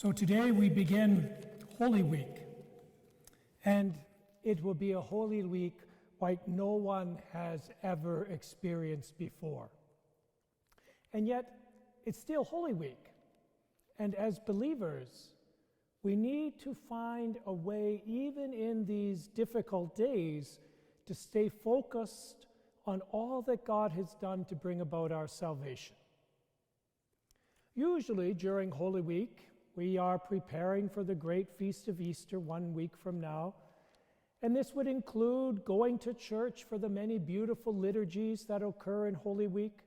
So today we begin Holy Week, and it will be a Holy Week like no one has ever experienced before. And yet, it's still Holy Week, and as believers, we need to find a way, even in these difficult days, to stay focused on all that God has done to bring about our salvation. Usually, during Holy Week, we are preparing for the great feast of Easter 1 week from now, and this would include going to church for the many beautiful liturgies that occur in Holy Week.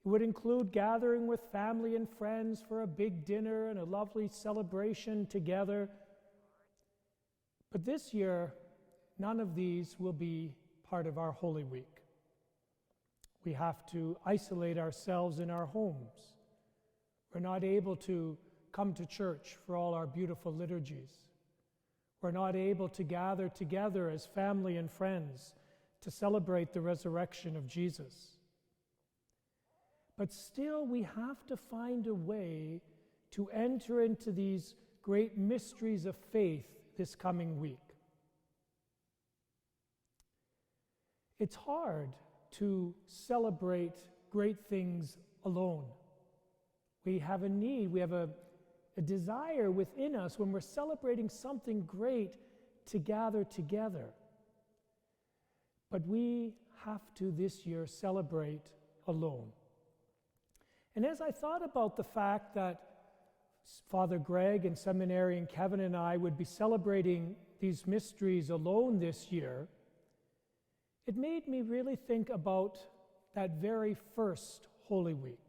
It would include gathering with family and friends for a big dinner and a lovely celebration together. But this year, none of these will be part of our Holy Week. We have to isolate ourselves in our homes. We're not able to come to church for all our beautiful liturgies. We're not able to gather together as family and friends to celebrate the resurrection of Jesus. But still, we have to find a way to enter into these great mysteries of faith this coming week. It's hard to celebrate great things alone. We have a need, we have a desire within us when we're celebrating something great to gather together. But we have to this year celebrate alone. And as I thought about the fact that Father Greg and Seminarian Kevin and I would be celebrating these mysteries alone this year, it made me really think about that very first Holy Week.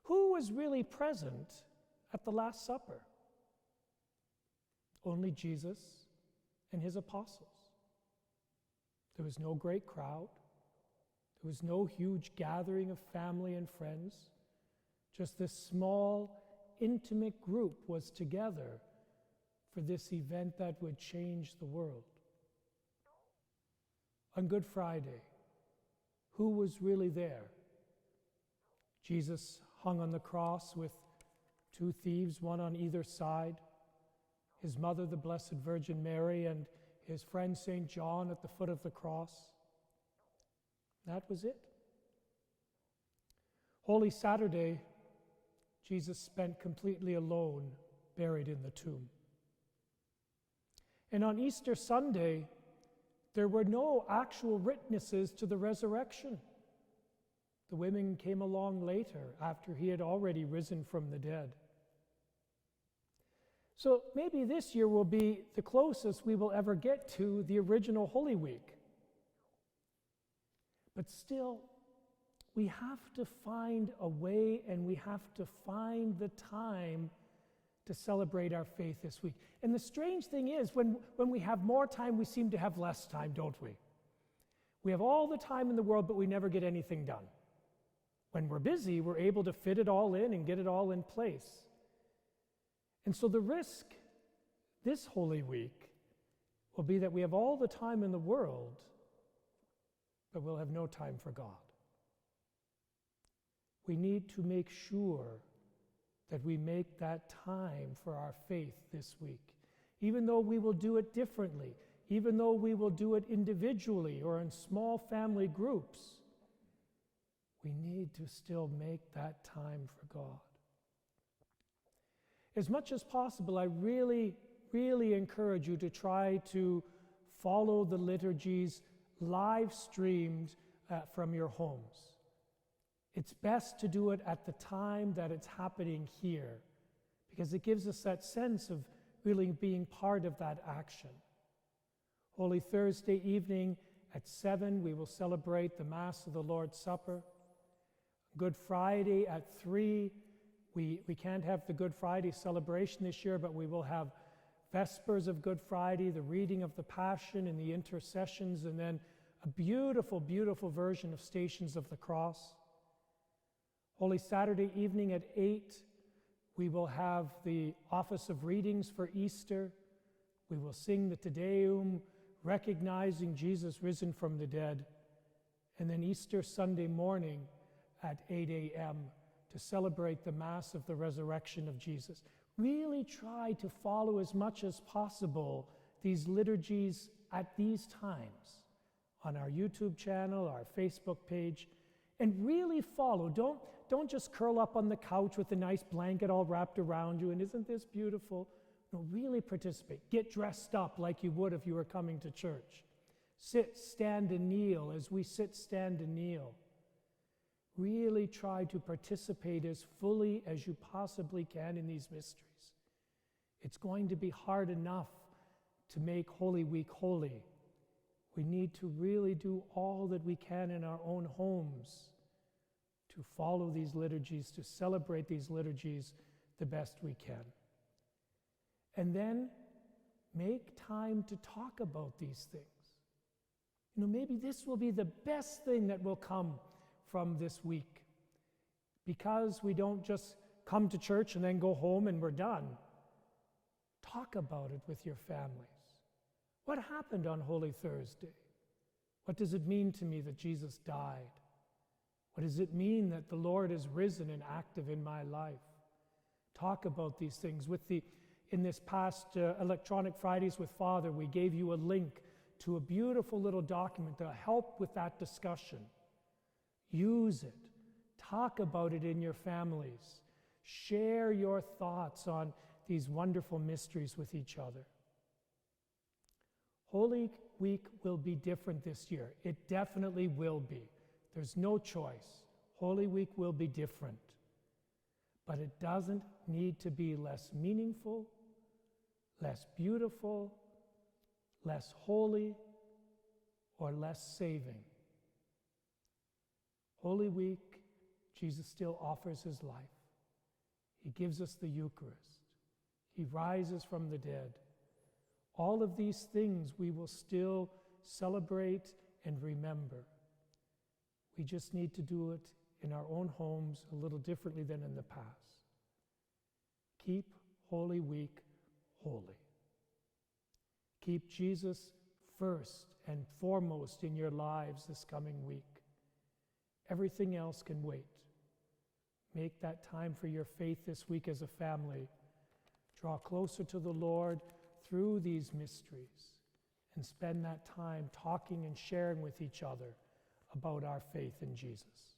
Who was really present at the Last Supper? Only Jesus and his apostles. There was no great crowd. There was no huge gathering of family and friends. Just this small, intimate group was together for this event that would change the world. On Good Friday, who was really there? Jesus hung on the cross with two thieves, one on either side, his mother, the Blessed Virgin Mary, and his friend St. John at the foot of the cross. That was it. Holy Saturday, Jesus spent completely alone, buried in the tomb. And on Easter Sunday, there were no actual witnesses to the resurrection. The women came along later, after he had already risen from the dead. So maybe this year will be the closest we will ever get to the original Holy Week. But still, we have to find a way, and we have to find the time to celebrate our faith this week. And the strange thing is, when we have more time, we seem to have less time, don't we? We have all the time in the world, but we never get anything done. When we're busy, we're able to fit it all in and get it all in place. And so the risk this Holy Week will be that we have all the time in the world, but we'll have no time for God. We need to make sure that we make that time for our faith this week, even though we will do it differently, even though we will do it individually or in small family groups. We need to still make that time for God. As much as possible, I really, really encourage you to try to follow the liturgies live streamed from your homes. It's best to do it at the time that it's happening here, because it gives us that sense of really being part of that action. Holy Thursday evening at 7, we will celebrate the Mass of the Lord's Supper. Good Friday at 3, we can't have the Good Friday celebration this year, but we will have Vespers of Good Friday, the reading of the Passion and the intercessions, and then a beautiful, beautiful version of Stations of the Cross. Holy Saturday evening at 8, we will have the Office of Readings for Easter. We will sing the Te Deum, recognizing Jesus risen from the dead. And then Easter Sunday morning at 8 a.m. to celebrate the Mass of the Resurrection of Jesus. Really try to follow as much as possible these liturgies at these times on our YouTube channel, our Facebook page, and really follow. Don't just curl up on the couch with a nice blanket all wrapped around you, and isn't this beautiful? No, really participate. Get dressed up like you would if you were coming to church. Sit, stand, and kneel as we sit, stand, and kneel. Really try to participate as fully as you possibly can in these mysteries. It's going to be hard enough to make Holy Week holy. We need to really do all that we can in our own homes to follow these liturgies, to celebrate these liturgies the best we can. And then make time to talk about these things. Maybe this will be the best thing that will come from this week, because we don't just come to church and then go home and we're done. Talk about it with your families. What happened on Holy Thursday? What does it mean to me that Jesus died? What does it mean that the Lord is risen and active in my life? Talk about these things. In this past Electronic Fridays with Father, we gave you a link to a beautiful little document to help with that discussion. Use it. Talk about it in your families. Share your thoughts on these wonderful mysteries with each other. Holy Week will be different this year. It definitely will be. There's no choice. Holy Week will be different. But it doesn't need to be less meaningful, less beautiful, less holy, or less saving. Holy Week, Jesus still offers his life. He gives us the Eucharist. He rises from the dead. All of these things we will still celebrate and remember. We just need to do it in our own homes a little differently than in the past. Keep Holy Week holy. Keep Jesus first and foremost in your lives this coming week. Everything else can wait. Make that time for your faith this week as a family. Draw closer to the Lord through these mysteries and spend that time talking and sharing with each other about our faith in Jesus.